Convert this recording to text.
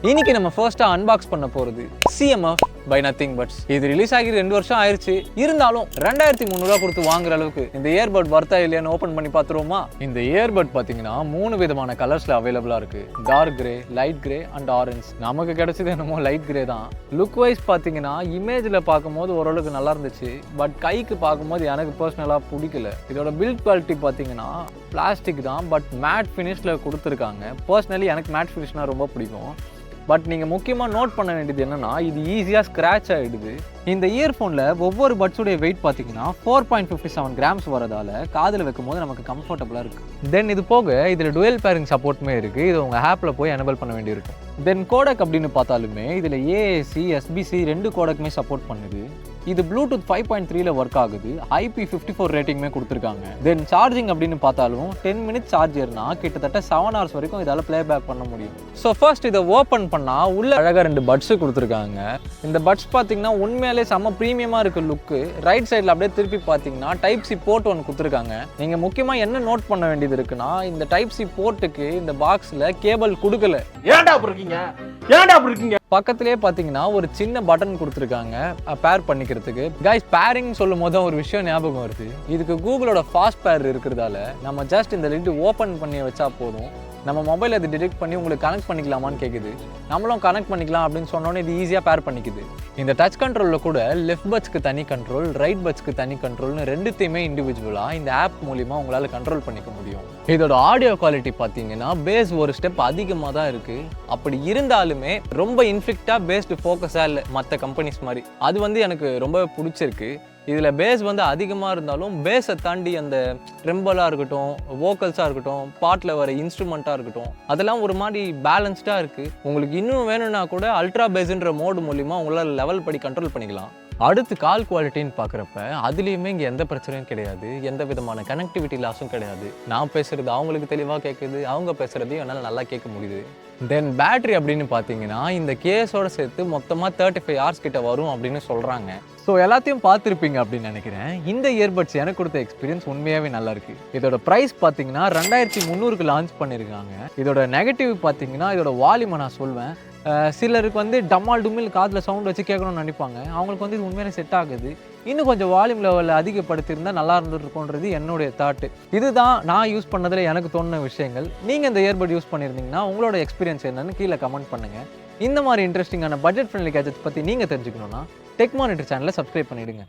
இன்னைக்கு நம்ம ஃபர்ஸ்டா அன்பாக்ஸ் பண்ண போறது CMF by Nothing Buds. இது ரிலீஸ் ஆகி 2 வருஷம் ஆயிருச்சு. இருந்தாலும் 2300 ரூபாய் கொடுத்து வாங்குற அளவுக்கு இந்த இயர்பட் வர்த்தா இல்லையான்னு ஓபன் பண்ணி பார்த்துருவோமா? இந்த இயர்பட் பாத்தீங்கன்னா 3 விதமான கலர்ஸ்ல அவைலபிளா இருக்கு. Dark grey, light grey and orange. நமக்கு கிடைச்சது என்னமோ லைட் கிரே தான். லுக் வைஸ் பாத்தீங்கன்னா இமேஜ்ல பார்க்கும்போது ஓரளவுக்கு நல்லா இருந்துச்சு. பட் கைக்கு பார்க்கும்போது எனக்கு பர்சனலா பிடிக்கல. இதோட பில்ட் குவாலிட்டி பாத்தீங்கன்னா பிளாஸ்டிக் தான், பட் மேட் ஃபினிஷ்ல கொடுத்துருக்காங்க. பர்சனலி எனக்கு மேட் ஃபினிஷ்னா ரொம்ப பிடிக்கும். பட் நீங்கள் முக்கியமாக நோட் பண்ண வேண்டியது என்னென்னா, இது ஈஸியாக ஸ்க்ராட்ச் ஆகிடுது. இந்த இயர்ஃபோனில் ஒவ்வொரு பட்ஸுடைய வெயிட் பார்த்தீங்கன்னா 4.57 கிராம்ஸ் வரதால் காதில் வைக்கும் போது நமக்கு கம்ஃபர்டபுளாக இருக்குது. தென் இது போக இதில் டுவெல் பேரிங் சப்போர்ட்டுமே இருக்குது. இது உங்கள் ஆப்பில் போய் எனேபிள் பண்ண வேண்டியிருக்கும். தென் கோடக் அப்படின்னு பார்த்தாலுமே இதில் AAC SBC 2 கோடக்குமே சப்போர்ட் பண்ணுது. இது ப்ளூடூத் 5.3ல ஒர்க் ஆகுது. IP54 ரேட்டிங்குமே கொடுத்துருக்காங்க. தென் சார்ஜிங் அப்படின்னு பார்த்தாலும் 10 மினிட்ஸ் சார்ஜர்னா கிட்டத்தட்ட 7 ஹவர்ஸ் வரைக்கும் இதால் ப்ளே பேக் பண்ண முடியும். ஸோ ஃபர்ஸ்ட் இதை ஓப்பன் பண்ணால் உள்ள அழகாக 2 பட்ஸு கொடுத்துருக்காங்க. இந்த பட்ஸ் பார்த்தீங்கன்னா உண்மையாலே செம்ம ப்ரீமியமாக இருக்க லுக்கு. ரைட் சைடில் அப்படியே திருப்பி பார்த்தீங்கன்னா Type-C போர்ட் ஒன்று கொடுத்துருக்காங்க. நீங்கள் முக்கியமாக என்ன நோட் பண்ண வேண்டியது இருக்குன்னா, இந்த Type-C போர்ட்டுக்கு இந்த பாக்ஸில் கேபிள் கொடுக்கல. ஏன்டா அப்படி இருக்கீங்க? பக்கத்திலேயே பார்த்தீங்கன்னா ஒரு சின்ன பட்டன் கொடுத்துருக்காங்க பேர் பண்ணிக்கிறதுக்கு. கைஸ், பேரிங் சொல்லும் போது ஒரு விஷயம் ஞாபகம் வருது. இதுக்கு கூகுளோட ஃபாஸ்ட் பேர் இருக்கிறதால நம்ம ஜஸ்ட் இந்த லிட் ஓப்பன் பண்ணி வச்சா போதும். நம்ம மொபைல் அது டிடெக்ட் பண்ணி உங்களுக்கு கனெக்ட் பண்ணிக்கலாமான்னு கேட்குது. நம்மளும் கனெக்ட் பண்ணிக்கலாம் அப்படின்னு சொன்னோன்னே இது ஈஸியாக பேர் பண்ணிக்குது. இந்த டச் கண்ட்ரோலில் கூட லெஃப்ட் பட்ஸ்க்கு தனி கண்ட்ரோல், ரைட் பட்ஸ்க்கு தனி கண்ட்ரோல்னு ரெண்டுத்தையுமே இண்டிவிஜுவலாக இந்த ஆப் மூலிமா உங்களால் கண்ட்ரோல் பண்ணிக்க முடியும். இதோட ஆடியோ குவாலிட்டி பார்த்தீங்கன்னா பேஸ் ஒரு ஸ்டெப் அதிகமாக தான் இருக்குது. அப்படி இருந்தாலுமே ரொம்ப இன்ஃபிக்டாக பேஸ்டு ஃபோக்கஸாக இல்லை மற்ற கம்பெனிஸ் மாதிரி. அது எனக்கு ரொம்ப பிடிச்சிருக்கு. இதில் பேஸ் அதிகமாக இருந்தாலும் பேஸை தாண்டி அந்த ட்ரெம்பலாக இருக்கட்டும், வோக்கல்ஸாக இருக்கட்டும், பாட்டில் வர இன்ஸ்ட்ருமெண்ட்டாக இருக்கட்டும், அதெல்லாம் ஒரு மாதிரி பேலன்ஸ்டாக இருக்குது. உங்களுக்கு இன்னும் வேணும்னா கூட அல்ட்ரா பேஸ்ன்ற மோடு மூலிமா உங்களால் லெவல் படி கண்ட்ரோல் பண்ணிக்கலாம். அடுத்து கால் குவாலிட்டின்னு பார்க்குறப்ப அதுலேயுமே இங்கே எந்த பிரச்சனையும் கிடையாது. எந்த விதமான கனெக்டிவிட்டி லாஸும் கிடையாது. நான் பேசுகிறது அவங்களுக்கு தெளிவாக கேட்குது, அவங்க பேசுகிறதையும் என்னால் நல்லா கேட்க முடியுது. தென் பேட்ரி அப்படின்னு பார்த்தீங்கன்னா இந்த கேஸோடு சேர்த்து மொத்தமாக 35 ஹவர்ஸ் கிட்ட வரும் அப்படின்னு சொல்கிறாங்க. ஸோ எல்லாத்தையும் பார்த்துருப்பீங்க அப்படின்னு நினைக்கிறேன். இந்த இயர்பட்ஸ் எனக்கு கொடுத்த எக்ஸ்பீரியன்ஸ் உண்மையாகவே நல்லா இருக்குது. இதோட ப்ரைஸ் பார்த்தீங்கன்னா 2300க்கு லான்ச் பண்ணியிருக்காங்க. இதோட நெகட்டிவ் பார்த்தீங்கன்னா இதோட வால்யூமை நான் சொல்வேன். சிலருக்கு டம்மால் டும்மில் காதில் சவுண்ட் வச்சு கேட்கணும்னு நினைப்பாங்க. அவங்களுக்கு இது உண்மையிலே செட் ஆகுது. இன்னும் கொஞ்சம் வால்யூம் லெவலில் அதிகப்படுத்தியிருந்தால் நல்லா இருந்துருக்குன்றது என்னுடைய தாட்டு. இதுதான் நான் யூஸ் பண்ணதில் எனக்கு தோணுன விஷயங்கள். நீங்கள் இந்த இயர்பட் யூஸ் பண்ணியிருந்தீங்கன்னா உங்களோட எக்ஸ்பீரியன்ஸ் என்னன்னு கீழே கமெண்ட் பண்ணுங்கள். இந்த மாதிரி இன்ட்ரெஸ்டிங்கான பட்ஜெட் ஃப்ரெண்ட்லி கேஜெட்ஸ் பற்றி நீங்கள் தெரிஞ்சுக்கணுன்னா டெக் மானிட்டர் சேனலை சப்ஸ்கிரைப் பண்ணிவிடுங்க.